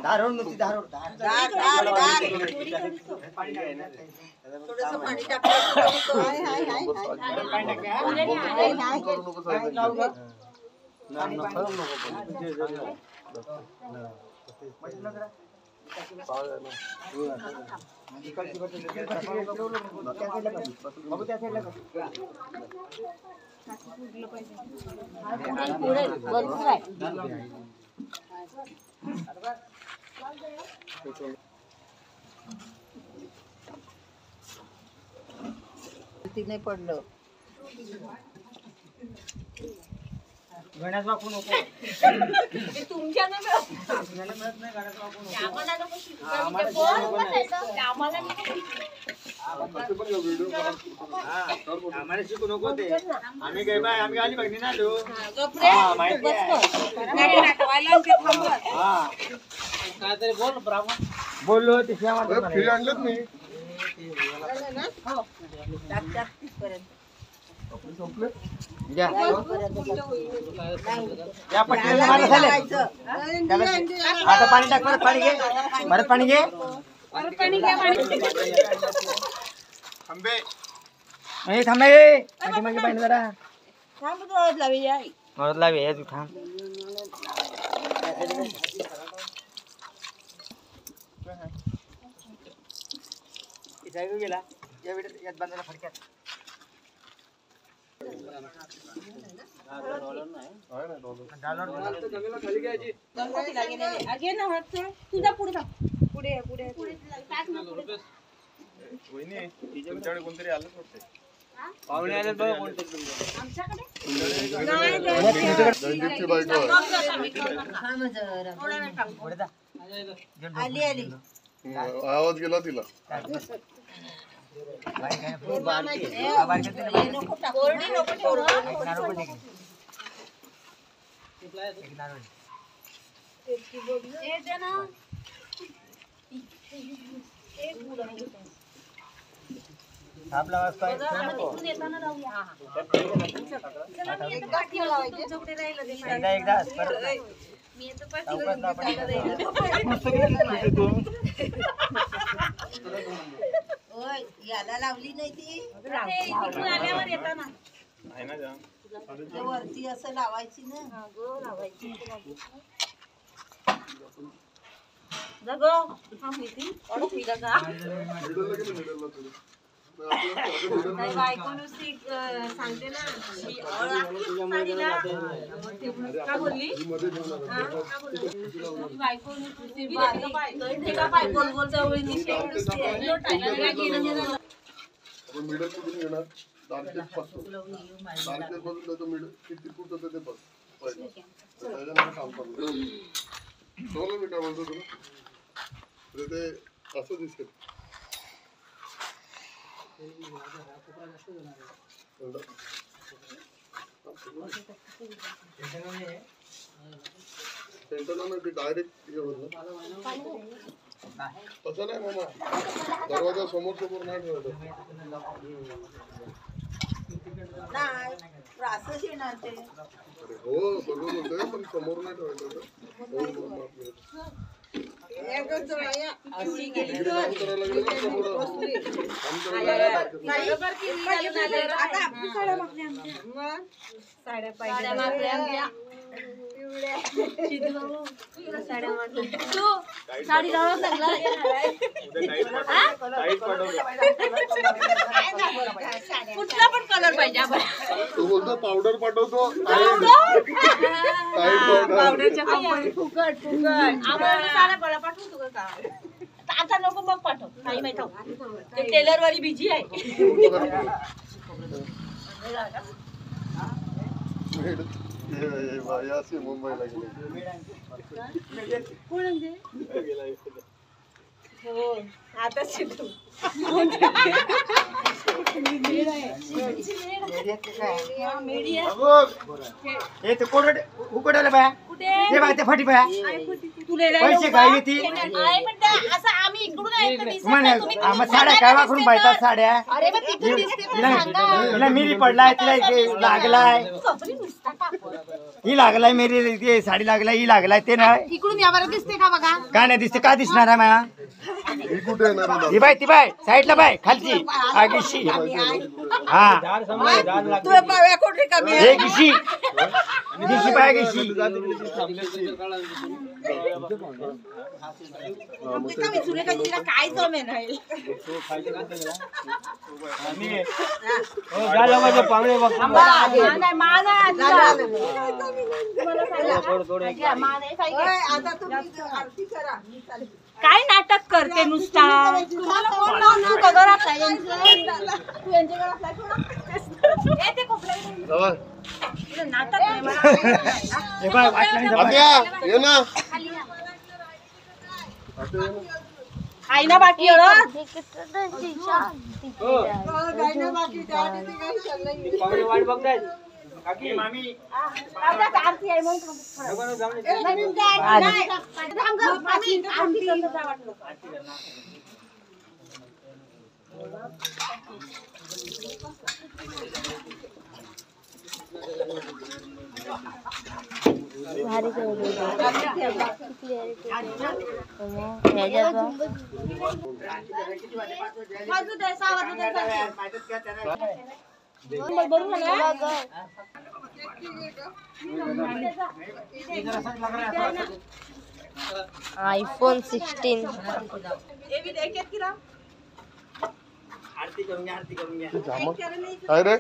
धारोड नुसती धारोड दार थोडंसं पाणी टाकलं. हाय तिने पडलं. गण्यास वाकू नको. तुमच्या आम्हाला शिकू नको ते. आम्ही काय बाय आम्ही आली बघणी ना लो. काहीतरी बोल ब्राह्मण बोललो ते फिर आणलं मी आता पाणी टाक. परत पाणी घे. परत पाणी घे. थांबे थांबे मागे पाणी जरा मरत लावी तू थांब. गेला या वेळेस यात बांधायला फडक्यात तुमच्याकडे कोणतरी आलं पाहुणे आले बघा कोणतरी आली आवाज गेला तिला. आपला वाजता एकदा याला लावली नाही ती वरती असं लावायची ना. बायको नुसती सांगते ना का बोलली बायको गोल गोल जवळ किती फूट होतं ते बघ काम करतो. मी काय म्हणतो तुला ते असं दिसेल. सेंटरला डायरेक्ट तसं नाही मामा. दरवाजा समोर नाही ठेवत. येणार ते. हो बरोबर होतंय पण समोर नाही ठेवायचं. साडी लावून कुठला पण कलर पाहिजे तो बोलतो पावडर पाठवतो. पावडरच्या कंपनी फुकट फुकट आम्हाला साड्या बळा पाठवतो का आता नको मग पाठव. नाही माहिती ते टेलर वाली बिजी आहे. मुंबईला गेले. हो आता शिकू हे ते कोरडे उकडले बाया कुठे ते बाय ते फाटी बाया तुले पैसे काय घेती असं आम्ही इकडून आहे तर दिसत म्हणे नाही, तुम्ही आम्हा साड्या काय वाकरून पाहतात साड्या अरे मग तिकडे दिसते पण सांगा. हिला मिरी पडलाय तिला इथे लागलाय कपडे नुसता टाकून. ही लागलाय मिरी ते साडी लागलाय ही लागलाय ते नाही इकडून या बरं दिसते का बघा काय नाही दिसते का दिसणार आहे माया ही कुठे येणार आहे ही बाय ती बाय साईडला बाय खालची आगीशी हा तुझ्या पाव्या कोठे कमी हे गिशी गिशी बाय गिशी सूर्यकांतीला काय जमे नाही आता तुम्ही आरती करा मी चालले. काय नाटक करते नुसता तुम्हाला कोण लावणार पगार असला यांचं? तू यांच्या घरात नाही कोण? ए, ते कपडे तुला नाटक नाही मला. हे बाय वाटलं आत्या ये ना खाई ना बाकी एवढं गायनं बाकी त्याआधी ते काही चाललंय. आता आरती आहे म्हणून थांब. नाही. थांब गं, मामी, आरती करतो जा वाटलं. वाजू दे, सहा वाजू दे, चालते. मग बरोबर ना? आयफोन 16 काय रे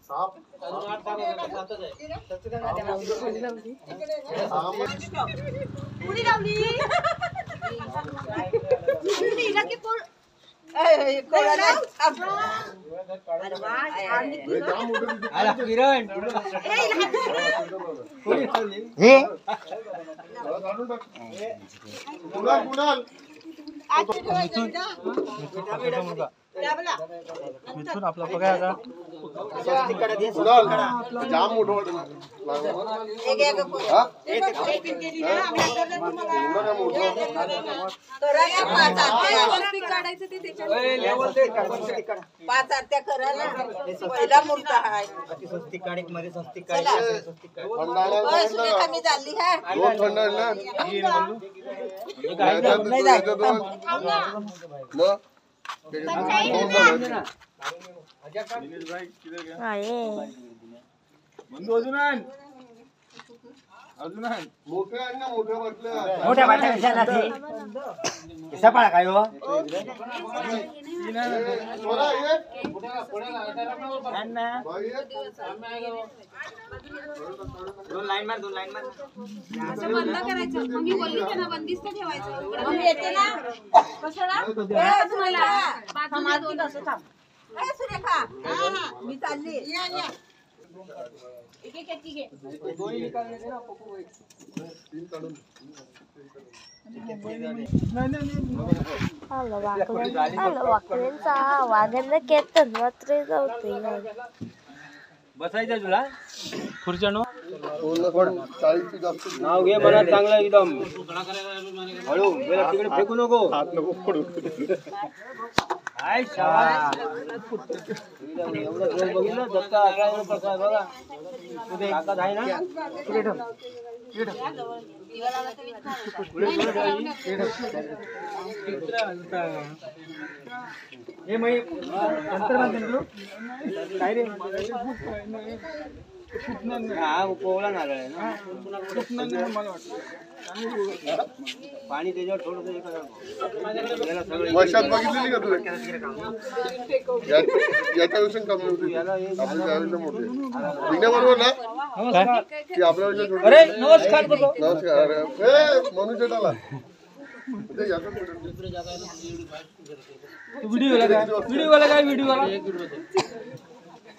साप कुणी लावली? हिला की कोण? कोणाला? अरे वा, छान दिसते. हे जाम मोठं दिसतं. हे मला काढून टाक. कुणाल कुणाल कुणाल जाम मोठं वाटत हा एवढं काय मोठं करा ना पाच आरत्या. पाच आरत्या करा ना. पहिला मूर्त आहे. चला. होय, सुरेखा मी चालली हा. रोज थंड आहे ना मग मोठे आहे ना मोठे वाटले मोठ्या वाट्या कशाला ते सपाळा काय हो सोळा ये दोन लाईन मार मग येते ना? कशाला? तुम्हाला. आरती कसं थांब. ए, सुरेखा मी चालली. एक एक एक घे. Halo wakulin sa wagan na ketan matre जाऊते बसायचं तुला खुर्च्यानो पूर्ण 40 जास्त नाव घे मला चांगलं एकदम हळू गेला तिकडे फेकू नको हात नको पडू हाय शाबास एवढं जोर बघितलं धक्का असा प्रकार बघा तुझे ताकद आहे ना पुढे ठेव हे मै अंतर बांधतो काय रे हा कोवळा नारळ आहे ना पाणी त्याच्यावर थोडं वर्षात बघितलेली का तू याच्याविषयी कमी होती आपल्या त्यावेळेस मोठे बरोबर ना की आपल्या अरे नमस्कार नमस्कार ए मनुष्य टाला व्हिडिओ व्हिडिओ वाला काय व्हिडिओ वाला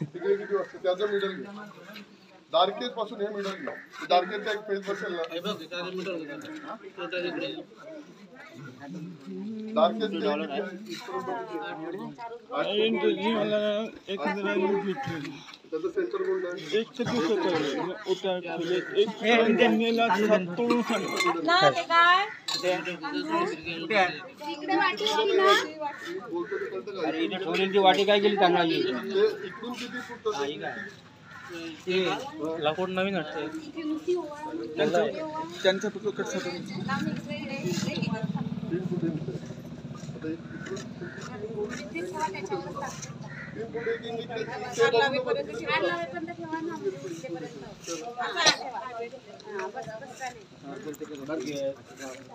तिकडे किती वाजता त्याचं मिडल दारकेज पासून हे मीटर घ्या. दारकेजचा एक पेज बसेल ना. दारकेज त्याचं सेंटर कोणतं आहे? ना ते काय बोलतो ते कळतं का? अरे इथे ठेवलेली वाटी काय केली त्यांना ते इकडून किती फूट लाकूड नवीन वाटते त्यांचा तुकडं कट होतो.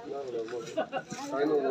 काय नव्हतं